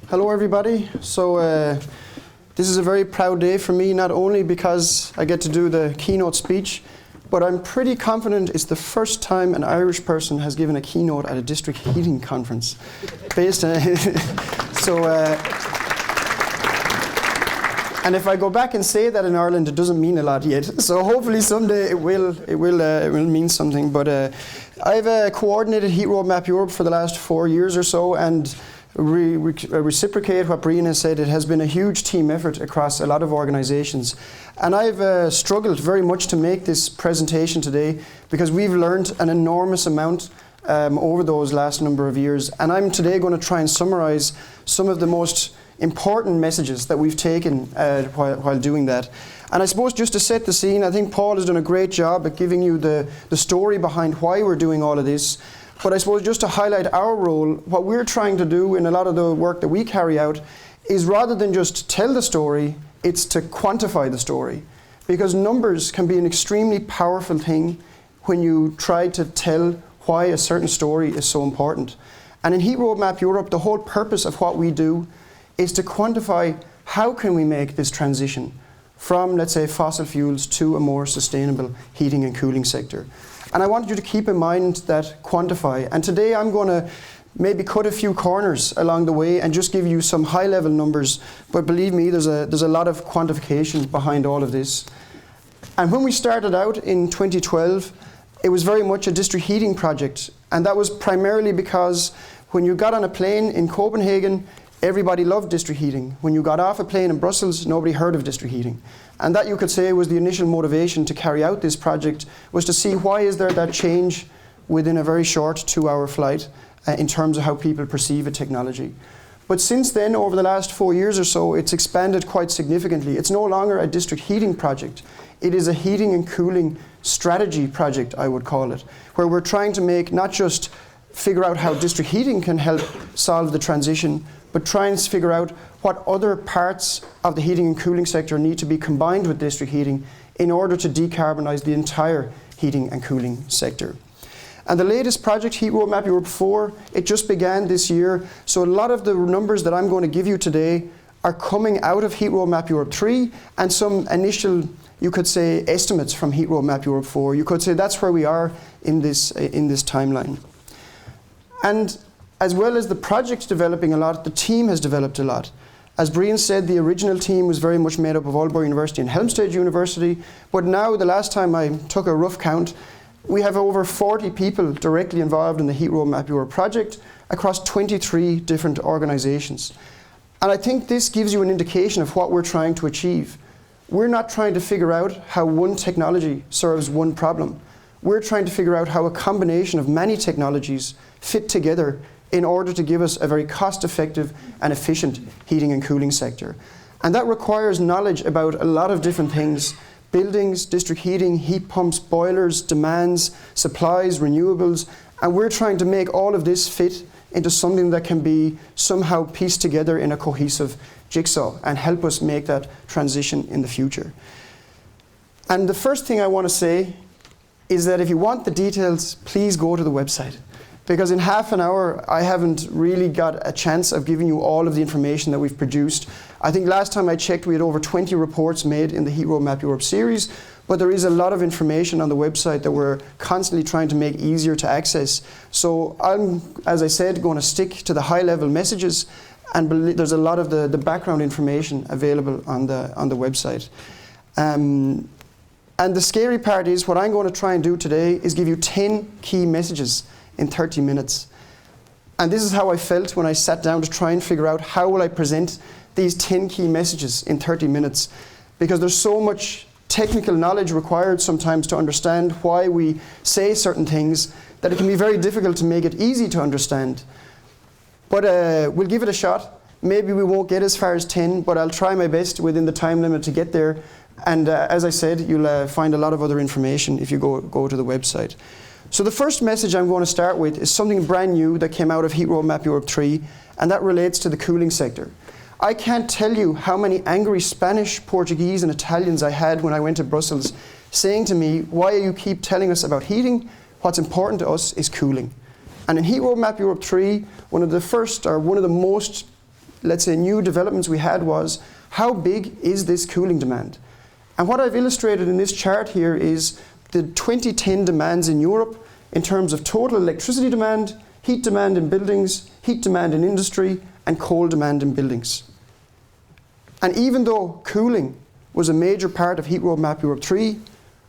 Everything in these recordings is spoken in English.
Hello everybody. So this is a very proud day for me, not only because I get to do the keynote speech, but I'm pretty confident it's the first time an Irish person has given a keynote at a district heating conference. Based on and if I go back and say that in Ireland, it doesn't mean a lot yet. So hopefully someday it will mean something. But I've coordinated Heat Roadmap Europe for the last 4 years or so, and reciprocate what Brian has said. It has been a huge team effort across a lot of organizations. And I've struggled very much to make this presentation today because we've learned an enormous amount over those last number of years. And I'm today going to try and summarize some of the most important messages that we've taken while doing that. And I suppose just to set the scene, I think Paul has done a great job at giving you the story behind why we're doing all of this. But I suppose just to highlight our role, what we're trying to do in a lot of the work that we carry out is rather than just tell the story, it's to quantify the story. Because numbers can be an extremely powerful thing when you try to tell why a certain story is so important. And in Heat Roadmap Europe, the whole purpose of what we do is to quantify how can we make this transition from, let's say, fossil fuels to a more sustainable heating and cooling sector. And I want you to keep in mind that quantify. And today I'm going to maybe cut a few corners along the way and just give you some high-level numbers. But believe me, there's a lot of quantification behind all of this. And when we started out in 2012, it was very much a district heating project. And that was primarily because when you got on a plane in Copenhagen, everybody loved district heating. When you got off a plane in Brussels, nobody heard of district heating. And that, you could say, was the initial motivation to carry out this project, was to see why is there that change within a very short 2-hour flight in terms of how people perceive a technology. But since then, over the last 4 years or so, it's expanded quite significantly. It's no longer a district heating project. It is a heating and cooling strategy project, I would call it, where we're trying to make not just figure out how district heating can help solve the transition, but try and figure out what other parts of the heating and cooling sector need to be combined with district heating in order to decarbonise the entire heating and cooling sector. And the latest project, Heat Roadmap Europe 4, it just began this year. So a lot of the numbers that I'm going to give you today are coming out of Heat Roadmap Europe 3 and some initial, you could say, estimates from Heat Roadmap Europe 4. You could say that's where we are in this timeline. And as well as the project's developing a lot, the team has developed a lot. As Brian said, the original team was very much made up of Aalborg University and Helmstedt University, but now, the last time I took a rough count, we have over 40 people directly involved in the Heat Roadmap Europe project across 23 different organizations. And I think this gives you an indication of what we're trying to achieve. We're not trying to figure out how one technology serves one problem. We're trying to figure out how a combination of many technologies fit together in order to give us a very cost-effective and efficient heating and cooling sector. And that requires knowledge about a lot of different things: buildings, district heating, heat pumps, boilers, demands, supplies, renewables. And we're trying to make all of this fit into something that can be somehow pieced together in a cohesive jigsaw and help us make that transition in the future. And the first thing I want to say is that if you want the details, please go to the website. Because in half an hour, I haven't really got a chance of giving you all of the information that we've produced. I think last time I checked, we had over 20 reports made in the Heat Roadmap Europe series, but there is a lot of information on the website that we're constantly trying to make easier to access. So I'm, as I said, going to stick to the high-level messages, and there's a lot of the background information available on the website. And the scary part is, what I'm going to try and do today is give you 10 key messages in 30 minutes. And this is how I felt when I sat down to try and figure out how will I present these 10 key messages in 30 minutes. Because there's so much technical knowledge required sometimes to understand why we say certain things that it can be very difficult to make it easy to understand. But we'll give it a shot. Maybe we won't get as far as 10, but I'll try my best within the time limit to get there. And as I said, you'll find a lot of other information if you go to the website. So the first message I'm going to start with is something brand new that came out of Heat Roadmap Europe 3, and that relates to the cooling sector. I can't tell you how many angry Spanish, Portuguese and Italians I had when I went to Brussels saying to me, why do you keep telling us about heating? What's important to us is cooling. And in Heat Roadmap Europe 3, one of the most let's say, new developments we had was, how big is this cooling demand? And what I've illustrated in this chart here is the 2010 demands in Europe in terms of total electricity demand, heat demand in buildings, heat demand in industry, and coal demand in buildings. And even though cooling was a major part of Heat Roadmap Europe 3,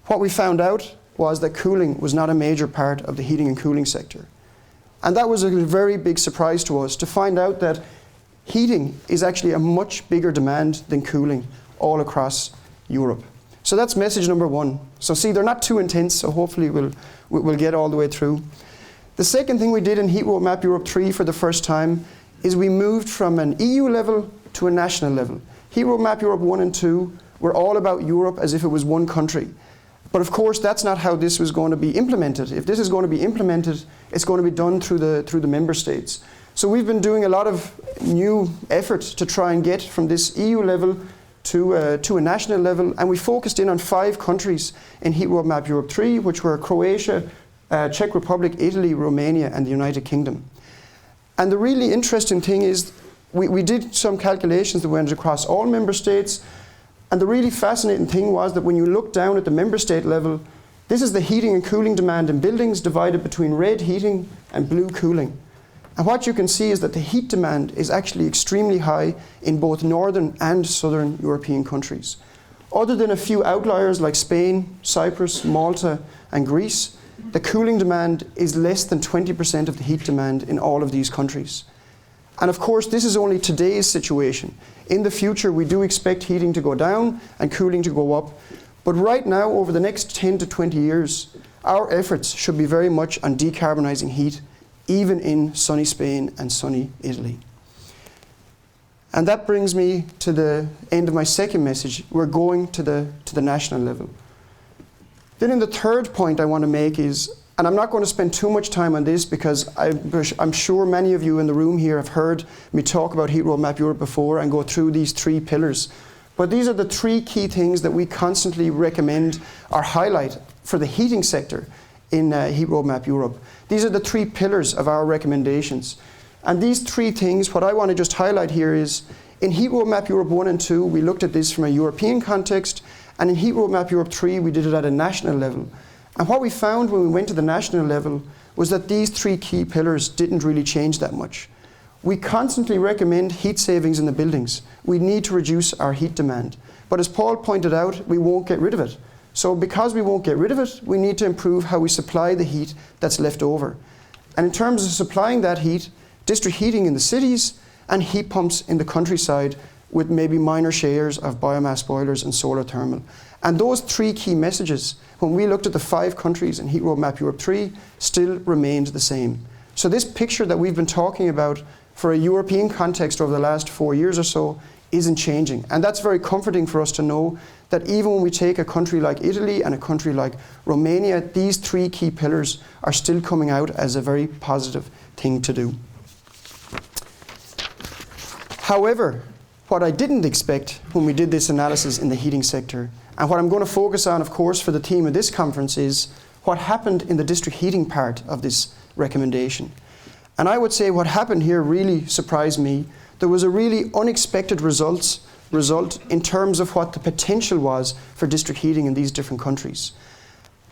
what we found out was that cooling was not a major part of the heating and cooling sector. And that was a very big surprise to us, to find out that heating is actually a much bigger demand than cooling all across Europe. So that's message number one. So see, they're not too intense, so hopefully we'll get all the way through. The second thing we did in Heat Roadmap Europe 3 for the first time is we moved from an EU level to a national level. Heat Roadmap Europe 1 and 2 were all about Europe as if it was one country. But of course, that's not how this was going to be implemented. If this is going to be implemented, it's going to be done through the member states. So we've been doing a lot of new efforts to try and get from this EU level to a national level, and we focused in on 5 countries in Heat Roadmap Europe 3, which were Croatia, Czech Republic, Italy, Romania, and the United Kingdom. And the really interesting thing is we did some calculations that went across all member states, and the really fascinating thing was that when you look down at the member state level, this is the heating and cooling demand in buildings divided between red heating and blue cooling. And what you can see is that the heat demand is actually extremely high in both northern and southern European countries. Other than a few outliers like Spain, Cyprus, Malta, and Greece, the cooling demand is less than 20% of the heat demand in all of these countries. And of course, this is only today's situation. In the future, we do expect heating to go down and cooling to go up. But right now, over the next 10 to 20 years, our efforts should be very much on decarbonising heat, even in sunny Spain and sunny Italy. And that brings me to the end of my second message. We're going to the national level. Then in the third point I want to make is, and I'm not going to spend too much time on this because I'm sure many of you in the room here have heard me talk about Heat Roadmap Europe before and go through these 3 pillars. But these are the 3 key things that we constantly recommend or highlight for the heating sector in Heat Roadmap Europe. These are the 3 pillars of our recommendations. And these 3 things, what I want to just highlight here is, in Heat Roadmap Europe 1 and 2, we looked at this from a European context, and in Heat Roadmap Europe 3, we did it at a national level. And what we found when we went to the national level was that these 3 key pillars didn't really change that much. We constantly recommend heat savings in the buildings. We need to reduce our heat demand. But as Paul pointed out, we won't get rid of it. So because we won't get rid of it, we need to improve how we supply the heat that's left over. And in terms of supplying that heat, district heating in the cities and heat pumps in the countryside with maybe minor shares of biomass boilers and solar thermal. And those 3 key messages, when we looked at the 5 countries in Heat Roadmap Europe 3, still remained the same. So this picture that we've been talking about for a European context over the last 4 years or so isn't changing. And that's very comforting for us to know that even when we take a country like Italy and a country like Romania, these 3 key pillars are still coming out as a very positive thing to do. However, what I didn't expect when we did this analysis in the heating sector, and what I'm going to focus on, of course, for the theme of this conference, is what happened in the district heating part of this recommendation. And I would say what happened here really surprised me. There was a really unexpected result in terms of what the potential was for district heating in these different countries.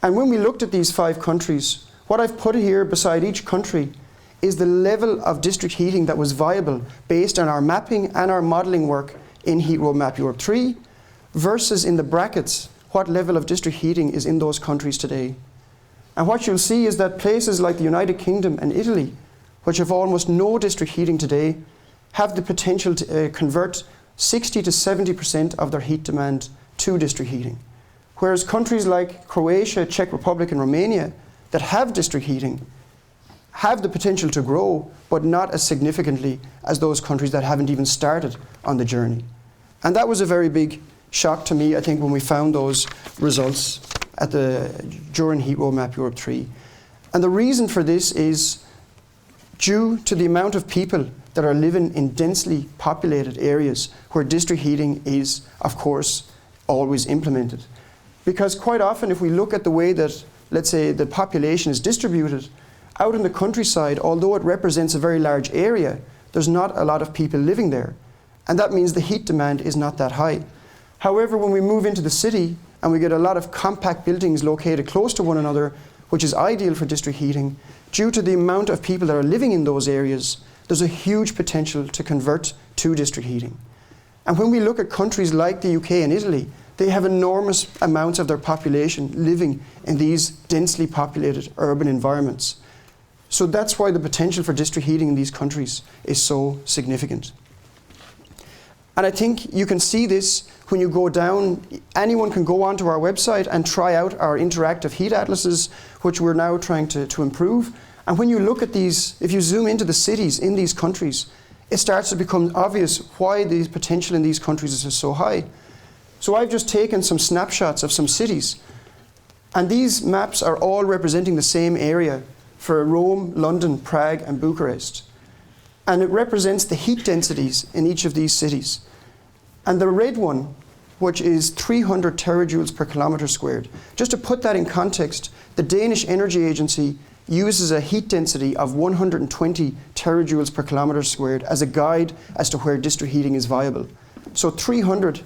And when we looked at these 5 countries, what I've put here beside each country is the level of district heating that was viable based on our mapping and our modelling work in Heat Roadmap Europe 3 versus in the brackets what level of district heating is in those countries today. And what you'll see is that places like the United Kingdom and Italy, which have almost no district heating today, have the potential to convert 60 to 70% of their heat demand to district heating. Whereas countries like Croatia, Czech Republic and Romania that have district heating have the potential to grow, but not as significantly as those countries that haven't even started on the journey. And that was a very big shock to me, I think, when we found those results during Heat Roadmap Europe 3. And the reason for this is due to the amount of people that are living in densely populated areas where district heating is, of course, always implemented. Because quite often, if we look at the way that, let's say, the population is distributed, out in the countryside, although it represents a very large area, there's not a lot of people living there. And that means the heat demand is not that high. However, when we move into the city and we get a lot of compact buildings located close to one another, which is ideal for district heating, due to the amount of people that are living in those areas, there's a huge potential to convert to district heating. And when we look at countries like the UK and Italy, they have enormous amounts of their population living in these densely populated urban environments. So that's why the potential for district heating in these countries is so significant. And I think you can see this when you go down. Anyone can go onto our website and try out our interactive heat atlases, which we're now trying to improve. And when you look at these, if you zoom into the cities in these countries, it starts to become obvious why the potential in these countries is so high. So I've just taken some snapshots of some cities, and these maps are all representing the same area for Rome, London, Prague, and Bucharest. And it represents the heat densities in each of these cities. And the red one, which is 300 terajoules per kilometre squared. Just to put that in context, the Danish Energy Agency uses a heat density of 120 terajoules per kilometre squared as a guide as to where district heating is viable. So 300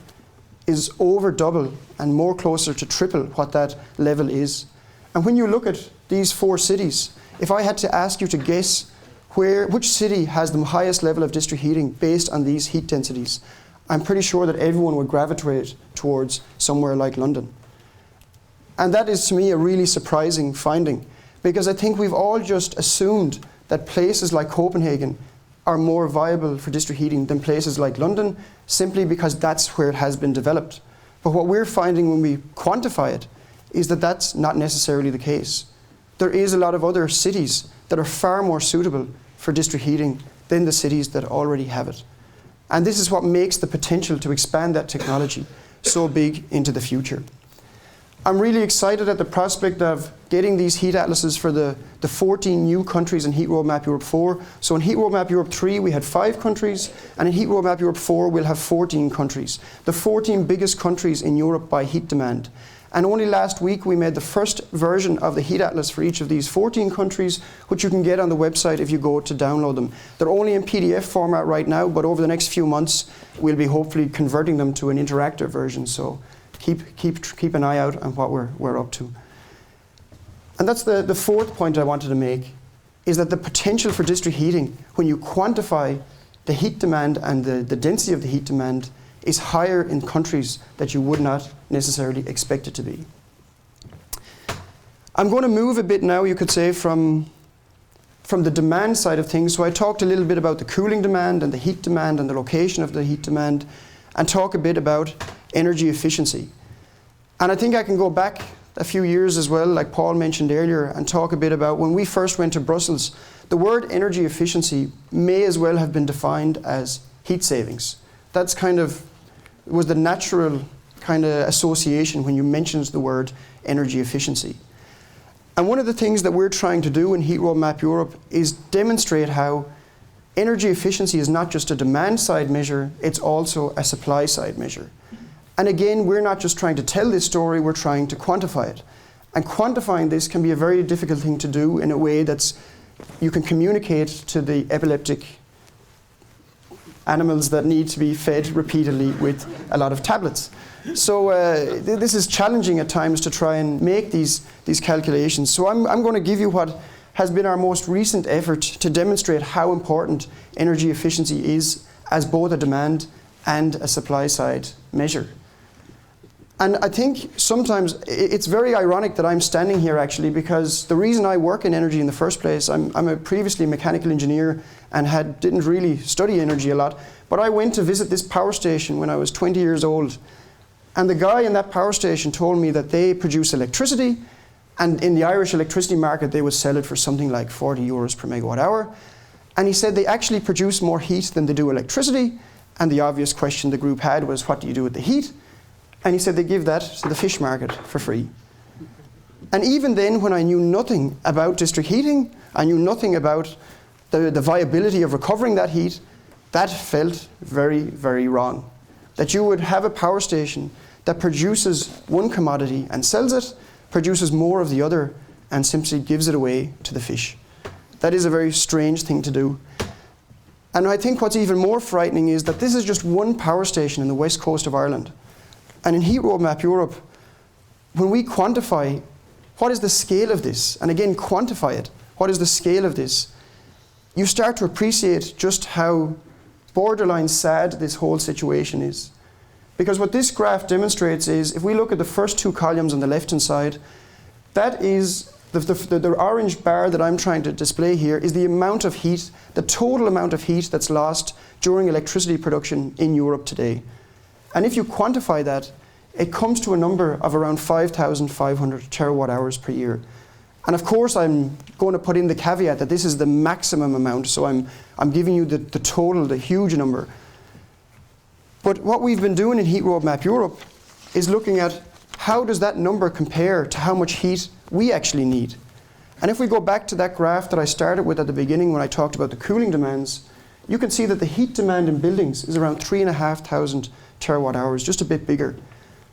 is over double and more closer to triple what that level is. And when you look at these 4 cities, if I had to ask you to guess which city has the highest level of district heating based on these heat densities, I'm pretty sure that everyone would gravitate towards somewhere like London. And that is, to me, a really surprising finding, because I think we've all just assumed that places like Copenhagen are more viable for district heating than places like London, simply because that's where it has been developed. But what we're finding when we quantify it is that that's not necessarily the case. There is a lot of other cities that are far more suitable for district heating than the cities that already have it. And this is what makes the potential to expand that technology so big into the future. I'm really excited at the prospect of getting these heat atlases for the 14 new countries in Heat Roadmap Europe 4. So in Heat Roadmap Europe 3 we had 5 countries, and in Heat Roadmap Europe 4 we'll have 14 countries. The 14 biggest countries in Europe by heat demand. And only last week we made the first version of the heat atlas for each of these 14 countries, which you can get on the website if you go to download them. They're only in PDF format right now, but over the next few months we'll be hopefully converting them to an interactive version. So keep an eye out on what we're up to. And that's the 4th point I wanted to make, is that the potential for district heating, when you quantify the heat demand and the density of the heat demand, is higher in countries that you would not necessarily expect it to be. I'm going to move a bit now, you could say, from the demand side of things. So I talked a little bit about the cooling demand and the heat demand and the location of the heat demand, and talk a bit about energy efficiency. And I think I can go back a few years as well, like Paul mentioned earlier, and talk a bit about when we first went to Brussels, the word energy efficiency may as well have been defined as heat savings. That's was the natural kind of association when you mentioned the word energy efficiency. And one of the things that we're trying to do in Heat Roadmap Europe is demonstrate how energy efficiency is not just a demand side measure, it's also a supply side measure. And again, we're not just trying to tell this story, we're trying to quantify it. And quantifying this can be a very difficult thing to do in a way that's you can communicate to the epileptic animals that need to be fed repeatedly with a lot of tablets. So this is challenging at times to try and make these calculations. So I'm going to give you what has been our most recent effort to demonstrate how important energy efficiency is as both a demand and a supply side measure. And I think sometimes it's very ironic that I'm standing here actually, because the reason I work in energy in the first place, I'm a previously mechanical engineer and didn't really study energy a lot, but I went to visit this power station when I was 20 years old. And the guy in that power station told me that they produce electricity, and in the Irish electricity market they would sell it for something like 40 euros per megawatt hour. And he said they actually produce more heat than they do electricity, and the obvious question the group had was, what do you do with the heat? And he said they give that to the fish market for free. And even then, when I knew nothing about district heating, I knew nothing about the viability of recovering that heat, that felt very, very wrong. That you would have a power station that produces one commodity and sells it, produces more of the other, and simply gives it away to the fish. That is a very strange thing to do. And I think what's even more frightening is that this is just one power station in the west coast of Ireland. And in Heat Roadmap Europe, when we quantify what is the scale of this, and again quantify it, what is the scale of this, you start to appreciate just how borderline sad this whole situation is. Because what this graph demonstrates is, if we look at the first two columns on the left-hand side, that is the orange bar that I'm trying to display here is the amount of heat, the total amount of heat that's lost during electricity production in Europe today. And if you quantify that, it comes to a number of around 5,500 terawatt hours per year. And of course, I'm going to put in the caveat that this is the maximum amount, so I'm giving you the total, the huge number. But what we've been doing in Heat Roadmap Europe is looking at how does that number compare to how much heat we actually need. And if we go back to that graph that I started with at the beginning when I talked about the cooling demands, you can see that the heat demand in buildings is around 3,500 terawatt hours, just a bit bigger.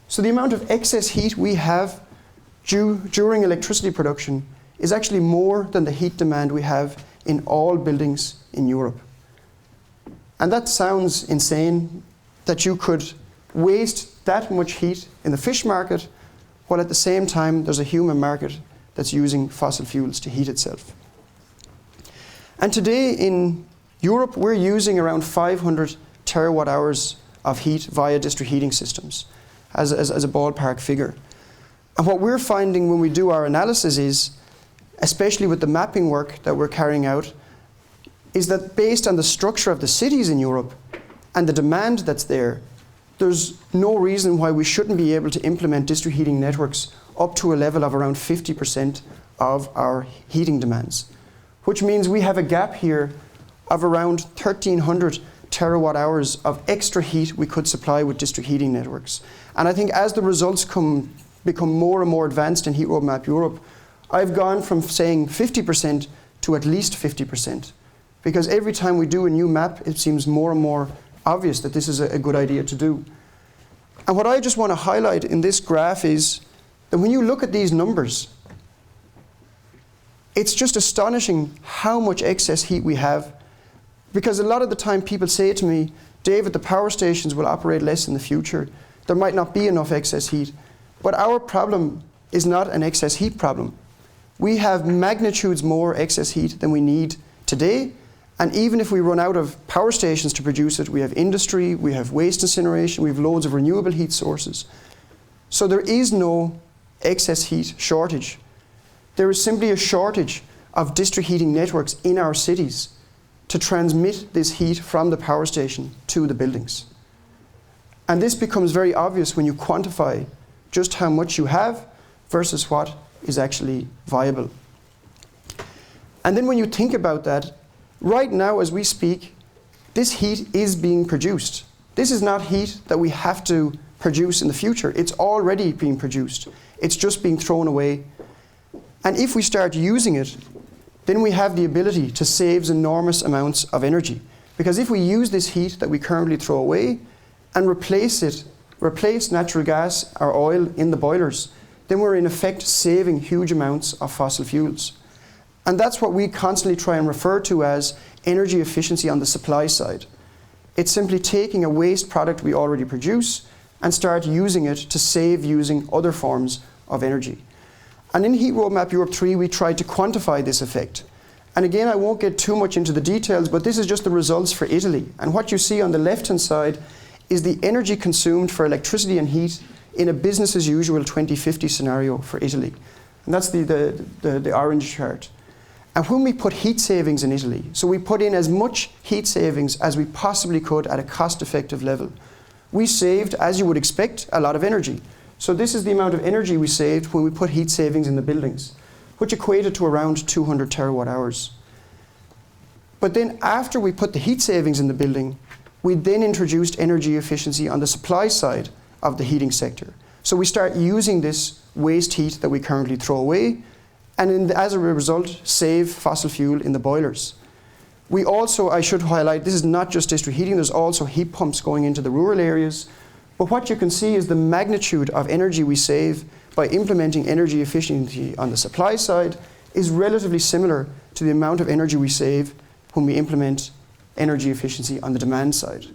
So the amount of excess heat we have during electricity production is actually more than the heat demand we have in all buildings in Europe. And that sounds insane, that you could waste that much heat in the fish market, while at the same time there's a human market that's using fossil fuels to heat itself. And today in Europe, we're using around 500 terawatt hours of heat via district heating systems as a ballpark figure. And what we're finding when we do our analysis is, especially with the mapping work that we're carrying out, is that based on the structure of the cities in Europe and the demand that's there, there's no reason why we shouldn't be able to implement district heating networks up to a level of around 50% of our heating demands, which means we have a gap here of around 1,300 terawatt hours of extra heat we could supply with district heating networks. And I think as the results become more and more advanced in Heat Roadmap Europe, I've gone from saying 50% to at least 50%. Because every time we do a new map, it seems more and more obvious that this is a good idea to do. And what I just want to highlight in this graph is that when you look at these numbers, it's just astonishing how much excess heat we have. Because a lot of the time people say to me, David, the power stations will operate less in the future. There might not be enough excess heat. But our problem is not an excess heat problem. We have magnitudes more excess heat than we need today. And even if we run out of power stations to produce it, we have industry, we have waste incineration, we have loads of renewable heat sources. So there is no excess heat shortage. There is simply a shortage of district heating networks in our cities to transmit this heat from the power station to the buildings. And this becomes very obvious when you quantify just how much you have versus what is actually viable. And then when you think about that, right now as we speak, this heat is being produced. This is not heat that we have to produce in the future. It's already being produced. It's just being thrown away. And if we start using it, then we have the ability to save enormous amounts of energy. Because if we use this heat that we currently throw away and replace natural gas or oil in the boilers, then we're in effect saving huge amounts of fossil fuels. And that's what we constantly try and refer to as energy efficiency on the supply side. It's simply taking a waste product we already produce and start using it to save using other forms of energy. And in Heat Roadmap Europe 3, we tried to quantify this effect. And again, I won't get too much into the details, but this is just the results for Italy. And what you see on the left-hand side is the energy consumed for electricity and heat in a business as usual 2050 scenario for Italy. And that's the orange chart. And when we put heat savings in Italy, so we put in as much heat savings as we possibly could at a cost-effective level, we saved, as you would expect, a lot of energy. So this is the amount of energy we saved when we put heat savings in the buildings, which equated to around 200 terawatt hours. But then after we put the heat savings in the building, we then introduced energy efficiency on the supply side of the heating sector. So we start using this waste heat that we currently throw away, and as a result, save fossil fuel in the boilers. We also, I should highlight, this is not just district heating, there's also heat pumps going into the rural areas. But what you can see is the magnitude of energy we save by implementing energy efficiency on the supply side is relatively similar to the amount of energy we save when we implement energy efficiency on the demand side.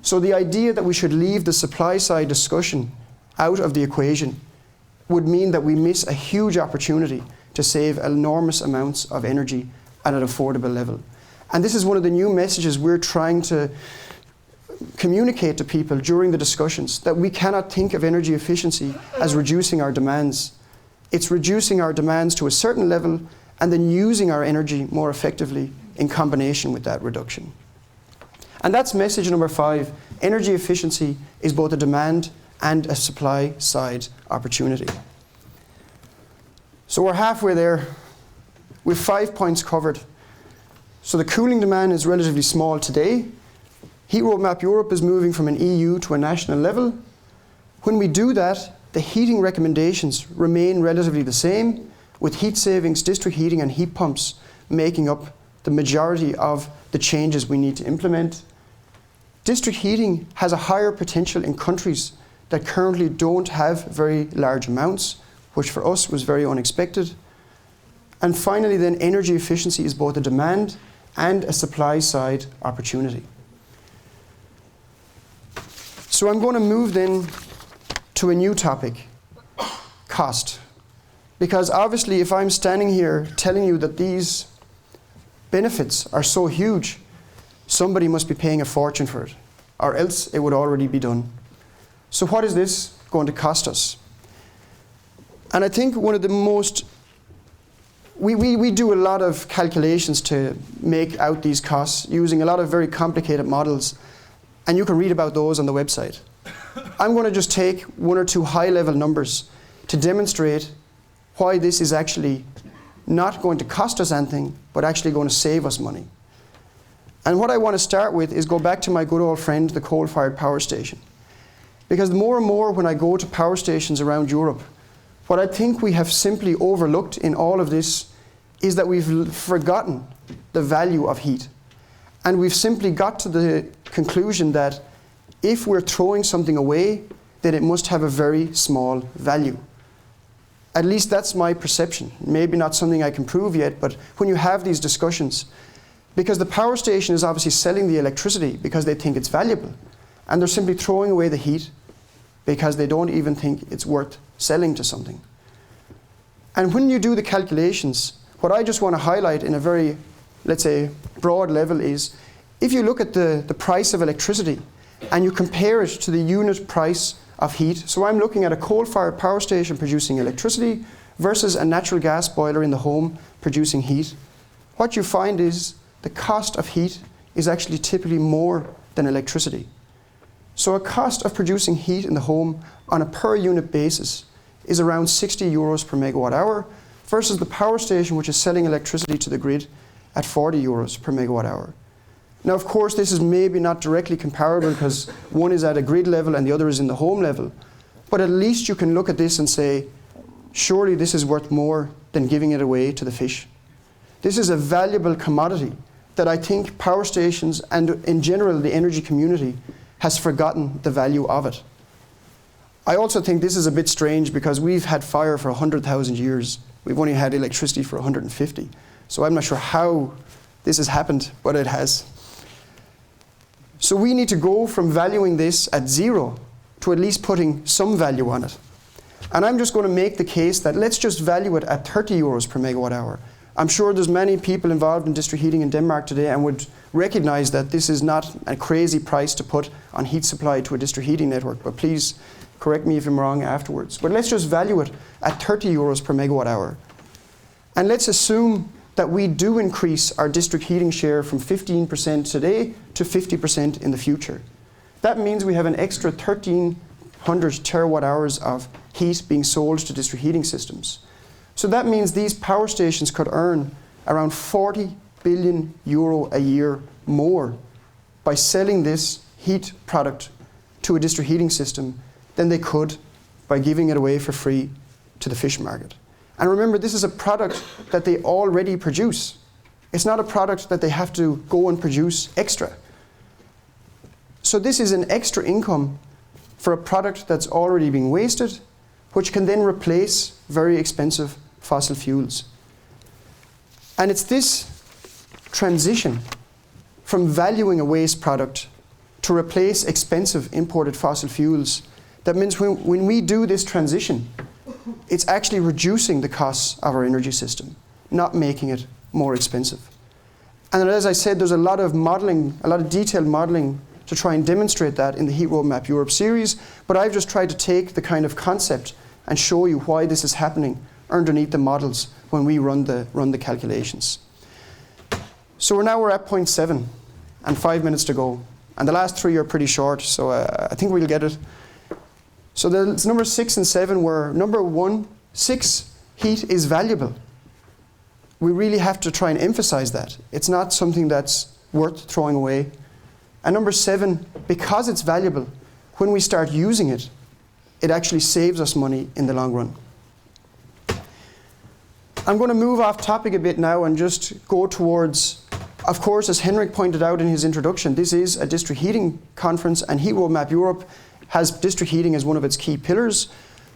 So the idea that we should leave the supply side discussion out of the equation would mean that we miss a huge opportunity to save enormous amounts of energy at an affordable level. And this is one of the new messages we're trying to communicate to people during the discussions, that we cannot think of energy efficiency as reducing our demands. It's reducing our demands to a certain level and then using our energy more effectively in combination with that reduction. And that's message number 5. Energy efficiency is both a demand and a supply side opportunity. So we're halfway there. We've 5 points covered. So the cooling demand is relatively small today. Heat Roadmap Europe is moving from an EU to a national level. When we do that, the heating recommendations remain relatively the same, with heat savings, district heating and heat pumps making up the majority of the changes we need to implement. District heating has a higher potential in countries that currently don't have very large amounts, which for us was very unexpected. And finally then, energy efficiency is both a demand and a supply side opportunity. So I'm going to move then to a new topic, cost. Because obviously if I'm standing here telling you that these benefits are so huge, somebody must be paying a fortune for it, or else it would already be done. So what is this going to cost us? And I think one of the most, we do a lot of calculations to make out these costs using a lot of very complicated models, and you can read about those on the website. I'm going to just take 1 or 2 high-level numbers to demonstrate why this is actually not going to cost us anything, but actually going to save us money. And what I want to start with is go back to my good old friend, the coal-fired power station. Because more and more when I go to power stations around Europe, what I think we have simply overlooked in all of this is that we've forgotten the value of heat. And we've simply got to the conclusion that if we're throwing something away, then it must have a very small value. At least that's my perception. Maybe not something I can prove yet, but when you have these discussions, because the power station is obviously selling the electricity because they think it's valuable, and they're simply throwing away the heat because they don't even think it's worth selling to something. And when you do the calculations, what I just want to highlight in a very, let's say, broad level is, if you look at the price of electricity and you compare it to the unit price of heat, so I'm looking at a coal-fired power station producing electricity versus a natural gas boiler in the home producing heat, what you find is the cost of heat is actually typically more than electricity. So a cost of producing heat in the home on a per unit basis is around 60 euros per megawatt hour versus the power station which is selling electricity to the grid at 40 euros per megawatt hour. Now of course this is maybe not directly comparable because one is at a grid level and the other is in the home level, but at least you can look at this and say, surely this is worth more than giving it away to the fish. This is a valuable commodity that I think power stations and in general the energy community has forgotten the value of it. I also think this is a bit strange because we've had fire for 100,000 years. We've only had electricity for 150. So I'm not sure how this has happened, but it has. So we need to go from valuing this at 0 to at least putting some value on it. And I'm just going to make the case that let's just value it at 30 euros per megawatt hour. I'm sure there's many people involved in district heating in Denmark today and would recognize that this is not a crazy price to put on heat supply to a district heating network, but please correct me if I'm wrong afterwards. But let's just value it at 30 euros per megawatt hour. And let's assume that we do increase our district heating share from 15% today to 50% in the future. That means we have an extra 1,300 terawatt hours of heat being sold to district heating systems. So that means these power stations could earn around 40 billion euro a year more by selling this heat product to a district heating system than they could by giving it away for free to the fish market. And remember, this is a product that they already produce. It's not a product that they have to go and produce extra. So this is an extra income for a product that's already being wasted, which can then replace very expensive fossil fuels. And it's this transition from valuing a waste product to replace expensive imported fossil fuels, that means when we do this transition, it's actually reducing the costs of our energy system, not making it more expensive. And as I said, there's a lot of modeling, a lot of detailed modeling to try and demonstrate that in the Heat Roadmap Europe series, but I've just tried to take the kind of concept and show you why this is happening underneath the models when we run the calculations. So we're at point 7 and 5 minutes to go. And the last 3 are pretty short, so I think we'll get it. So the number 6 and 7 were, number 1, 6, heat is valuable. We really have to try and emphasize that. It's not something that's worth throwing away. And number 7, because it's valuable, when we start using it, it actually saves us money in the long run. I'm going to move off topic a bit now and just go towards, of course, as Henrik pointed out in his introduction, this is a district heating conference, and Heat Roadmap Europe has district heating as one of its key pillars,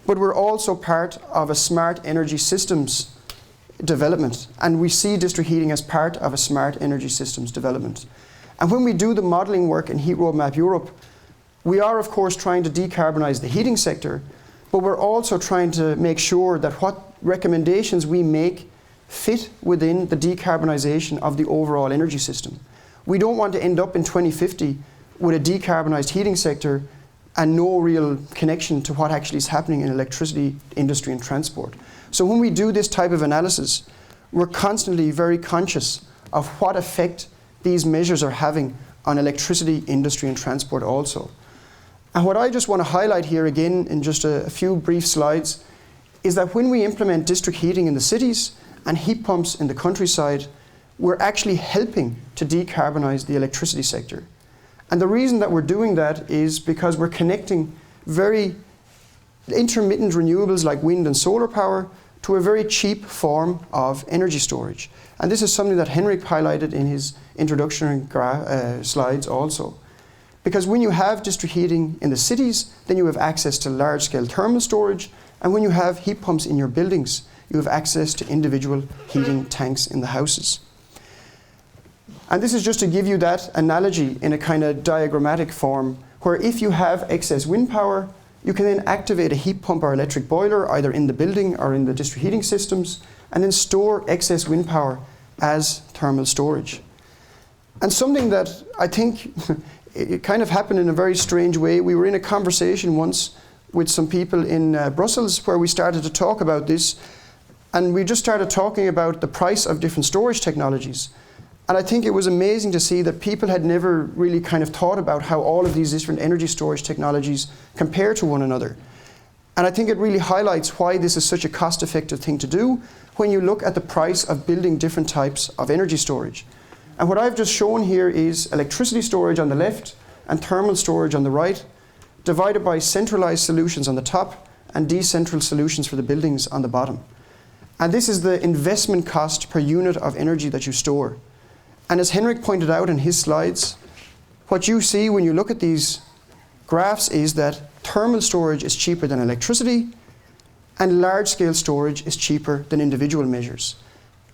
but we're also part of a smart energy systems development, and we see district heating as part of a smart energy systems development. And when we do the modelling work in Heat Roadmap Europe, we are of course trying to decarbonise the heating sector, but we're also trying to make sure that what recommendations we make fit within the decarbonisation of the overall energy system. We don't want to end up in 2050 with a decarbonised heating sector and no real connection to what actually is happening in electricity industry and transport. So when we do this type of analysis, we're constantly very conscious of what effect these measures are having on electricity industry and transport also. And what I just want to highlight here again in just a few brief slides is that when we implement district heating in the cities and heat pumps in the countryside, we're actually helping to decarbonise the electricity sector. And the reason that we're doing that is because we're connecting very intermittent renewables like wind and solar power to a very cheap form of energy storage. And this is something that Henrik highlighted in his introductory slides also. Because when you have district heating in the cities, then you have access to large-scale thermal storage, and when you have heat pumps in your buildings, you have access to individual heating tanks in the houses. And this is just to give you that analogy in a kind of diagrammatic form, where if you have excess wind power, you can then activate a heat pump or electric boiler either in the building or in the district heating systems, and then store excess wind power as thermal storage. And something that I think it kind of happened in a very strange way. We were in a conversation once with some people in Brussels where we started to talk about this, and we just started talking about the price of different storage technologies. And I think it was amazing to see that people had never really kind of thought about how all of these different energy storage technologies compare to one another. And I think it really highlights why this is such a cost-effective thing to do when you look at the price of building different types of energy storage. And what I've just shown here is electricity storage on the left and thermal storage on the right, divided by centralized solutions on the top and decentral solutions for the buildings on the bottom. And this is the investment cost per unit of energy that you store. And as Henrik pointed out in his slides, what you see when you look at these graphs is that thermal storage is cheaper than electricity, and large-scale storage is cheaper than individual measures.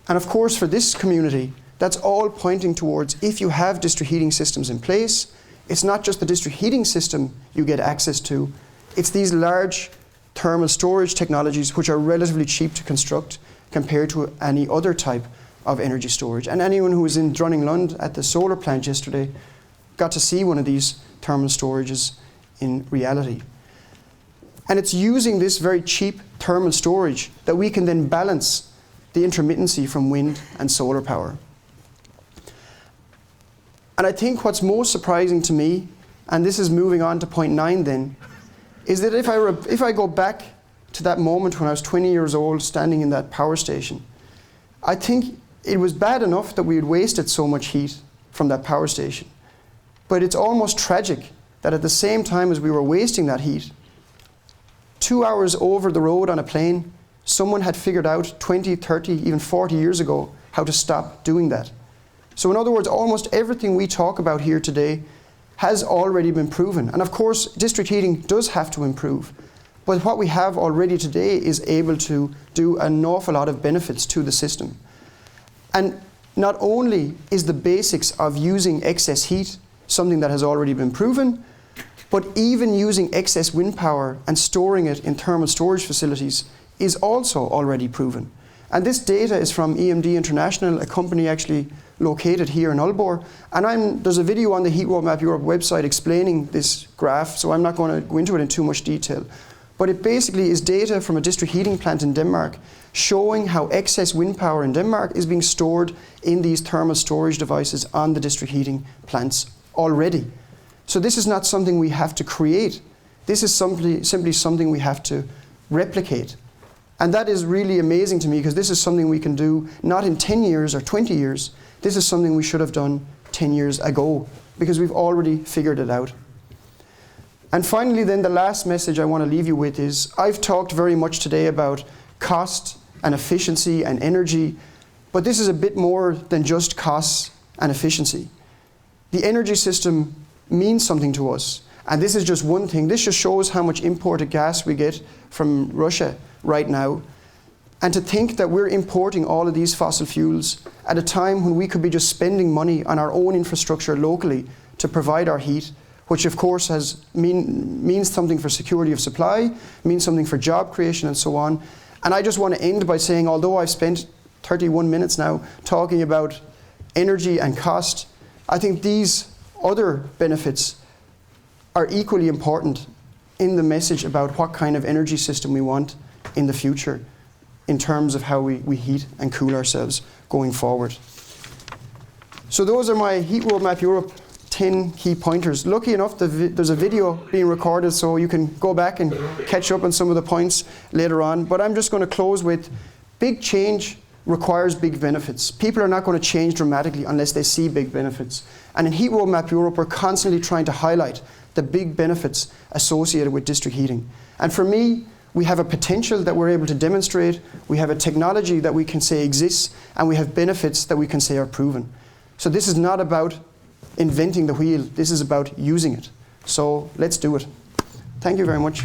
And of course, for this community, that's all pointing towards, if you have district heating systems in place, it's not just the district heating system you get access to, it's these large thermal storage technologies which are relatively cheap to construct compared to any other type of energy storage. And anyone who was in Dronninglund at the solar plant yesterday got to see one of these thermal storages in reality. And it's using this very cheap thermal storage that we can then balance the intermittency from wind and solar power. And I think what's most surprising to me, and this is moving on to point 9 then, is that if I go back to that moment when I was 20 years old standing in that power station, I think it was bad enough that we had wasted so much heat from that power station. But it's almost tragic that at the same time as we were wasting that heat, 2 hours over the road on a plane, someone had figured out 20, 30, even 40 years ago how to stop doing that. So in other words, almost everything we talk about here today has already been proven. And of course, district heating does have to improve. But what we have already today is able to do an awful lot of benefits to the system. And not only is the basics of using excess heat something that has already been proven, but even using excess wind power and storing it in thermal storage facilities is also already proven. And this data is from EMD International, a company actually located here in Aalborg. And there's a video on the Heat Roadmap Europe website explaining this graph, so I'm not going to go into it in too much detail. But it basically is data from a district heating plant in Denmark showing how excess wind power in Denmark is being stored in these thermal storage devices on the district heating plants already. So this is not something we have to create. This is simply something we have to replicate. And that is really amazing to me, because this is something we can do not in 10 years or 20 years. This is something we should have done 10 years ago, because we've already figured it out. And finally then, the last message I want to leave you with is, I've talked very much today about cost and efficiency and energy, but this is a bit more than just costs and efficiency. The energy system means something to us, and this is just one thing. This just shows how much imported gas we get from Russia right now. And to think that we're importing all of these fossil fuels at a time when we could be just spending money on our own infrastructure locally to provide our heat, which of course means something for security of supply, means something for job creation and so on. And I just want to end by saying, although I've spent 31 minutes now talking about energy and cost, I think these other benefits are equally important in the message about what kind of energy system we want in the future in terms of how we heat and cool ourselves going forward. So those are my Heat Roadmap Europe 10 key pointers. Lucky enough, there's a video being recorded, so you can go back and catch up on some of the points later on. But I'm just going to close with, big change requires big benefits. People are not going to change dramatically unless they see big benefits. And in Heat Roadmap Europe, we're constantly trying to highlight the big benefits associated with district heating. And for me, we have a potential that we're able to demonstrate, we have a technology that we can say exists, and we have benefits that we can say are proven. So this is not about inventing the wheel, this is about using it. So let's do it. Thank you very much.